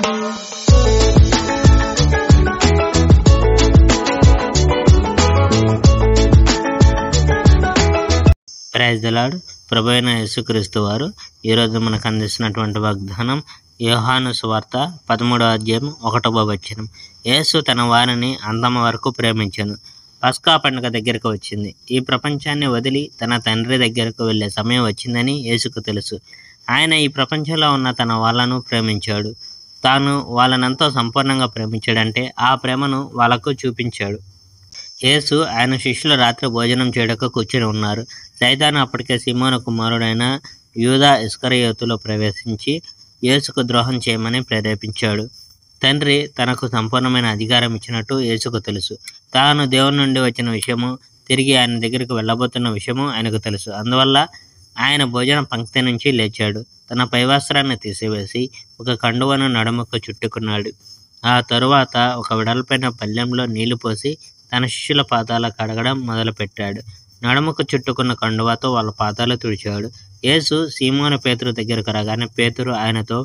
Praise the lord. ప్రభువైన యేసుక్రీస్తు వారు ఈరోజు మనకు అందిస్తున్నటువంటి వాగ్దానం యోహాను సువార్త 13వ అధ్యాయం 1వ వచనం. యేసు తన వారిని అంతము వరకు ప్రేమించెను. పస్కా పండుగ దగ్గరకు వచ్చింది. ఈ ప్రపంచాన్ని వదిలి తన తండ్రి దగ్గరకు వెళ్ళే సమయం వచ్చిందని యేసుకు తెలుసు. ఆయన ఈ ప్రపంచంలో ఉన్న తన వాళ్ళను ప్రేమించాడు. తాను వాళ్ళనంతా సంపూర్ణంగా ప్రేమించాడంటే ఆ ప్రేమను వాళ్ళకు చూపించాడు. యేసు ఆయన శిష్యులు రాత్రి భోజనం చేయడానికి కూర్చొని ఉన్నారు. సైతాను అప్పటికే సీమోను కుమారుడైన యూదా ఇస్కరియోతులో ప్రవేశించి యేసుకు ద్రోహం చేయమని ప్రేరేపించాడు. తండ్రి తనకు సంపూర్ణమైన అధికారం ఇచ్చినట్టు యేసుకు తెలుసు. తాను దేవుని నుండి వచ్చిన విషయము, తిరిగి ఆయన దగ్గరికి వెళ్ళబోతున్న విషయము ఆయనకు తెలుసు. అందువల్ల ఆయన భోజన పంక్తి నుంచి లేచాడు. తన పైవస్త్రాన్ని తీసివేసి ఒక కండువను నడుముకు చుట్టుకున్నాడు. ఆ తరువాత ఒక వెడల్పైన పళ్ళెంలో నీళ్లు పోసి తన శిష్యుల పాదాలు కడగడం మొదలుపెట్టాడు. నడుముకు చుట్టుకున్న కండువాతో వాళ్ళ పాదాలు తుడిచాడు. యేసు సీమోను పేతురు దగ్గరకు రాగానే పేతురు ఆయనతో,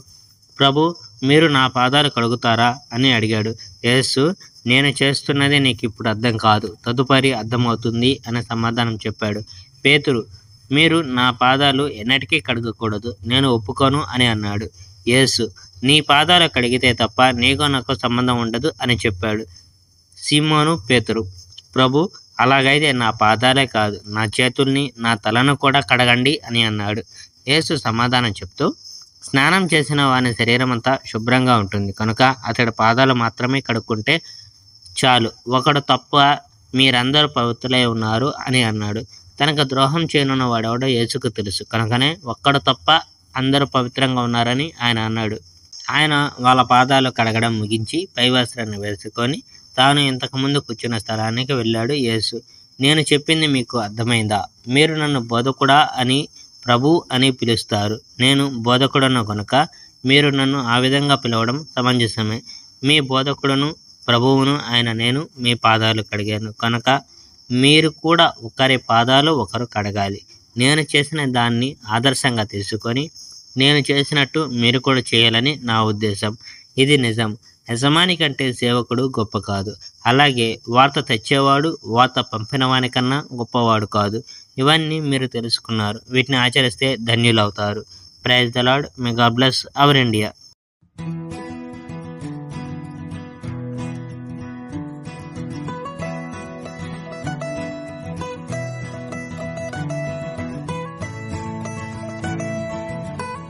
ప్రభు, మీరు నా పాదాలు కడుగుతారా అని అడిగాడు. యేసు, నేను చేస్తున్నది నీకు ఇప్పుడు అర్థం కాదు, తదుపరి అర్థమవుతుంది అని సమాధానం చెప్పాడు. పేతురు, మీరు నా పాదాలు ఎన్నటికీ కడగకూడదు, నేను ఒప్పుకోను అని అన్నాడు. యేసు, నీ పాదాలు కడిగితే తప్ప నీకు నాకు సంబంధం ఉండదు అని చెప్పాడు. సీమోను పేతురు, ప్రభు, అలాగైతే నా పాదాలే కాదు, నా చేతుల్ని, నా తలను కూడా కడగండి అని అన్నాడు. యేసు సమాధానం చెప్తూ, స్నానం చేసిన వాని శరీరం అంతా శుభ్రంగా ఉంటుంది కనుక అతడి పాదాలు మాత్రమే కడుక్కుంటే చాలు, ఒకడు తప్ప మీరందరూ పవిత్రులై ఉన్నారు అని అన్నాడు. తనకు ద్రోహం చేయనున్న వాడెవడో యేసుకు తెలుసు కనుకనే ఒక్కడు తప్ప అందరూ పవిత్రంగా ఉన్నారని ఆయన అన్నాడు. ఆయన వాళ్ళ పాదాలు కడగడం ముగించి పైవస్త్రాన్ని వేసుకొని తాను ఇంతకుముందు కూర్చున్న స్థలానికి వెళ్ళాడు. యేసు, నేను చెప్పింది మీకు అర్థమైందా? మీరు నన్ను బోధకుడా అని, ప్రభు అని పిలుస్తారు. నేను బోధకుడను కనుక మీరు నన్ను ఆ విధంగా పిలవడం సమంజసమే. మీ బోధకుడును ప్రభువును ఆయన నేను మీ పాదాలు కడిగాను కనుక మీరు కూడా ఒకరి పాదాలు ఒకరు కడగాలి. నేను చేసిన దాన్ని ఆదర్శంగా తీసుకొని నేను చేసినట్టు మీరు కూడా చేయాలని నా ఉద్దేశం. ఇది నిజం. యజమాని కంటే సేవకుడు గొప్ప కాదు. అలాగే వార్త తెచ్చేవాడు వార్త పంపిన వానికన్నా గొప్పవాడు కాదు. ఇవన్నీ మీరు తెలుసుకున్నారు. వీటిని ఆచరిస్తే ధన్యులవుతారు. Praise the Lord. May God bless our India.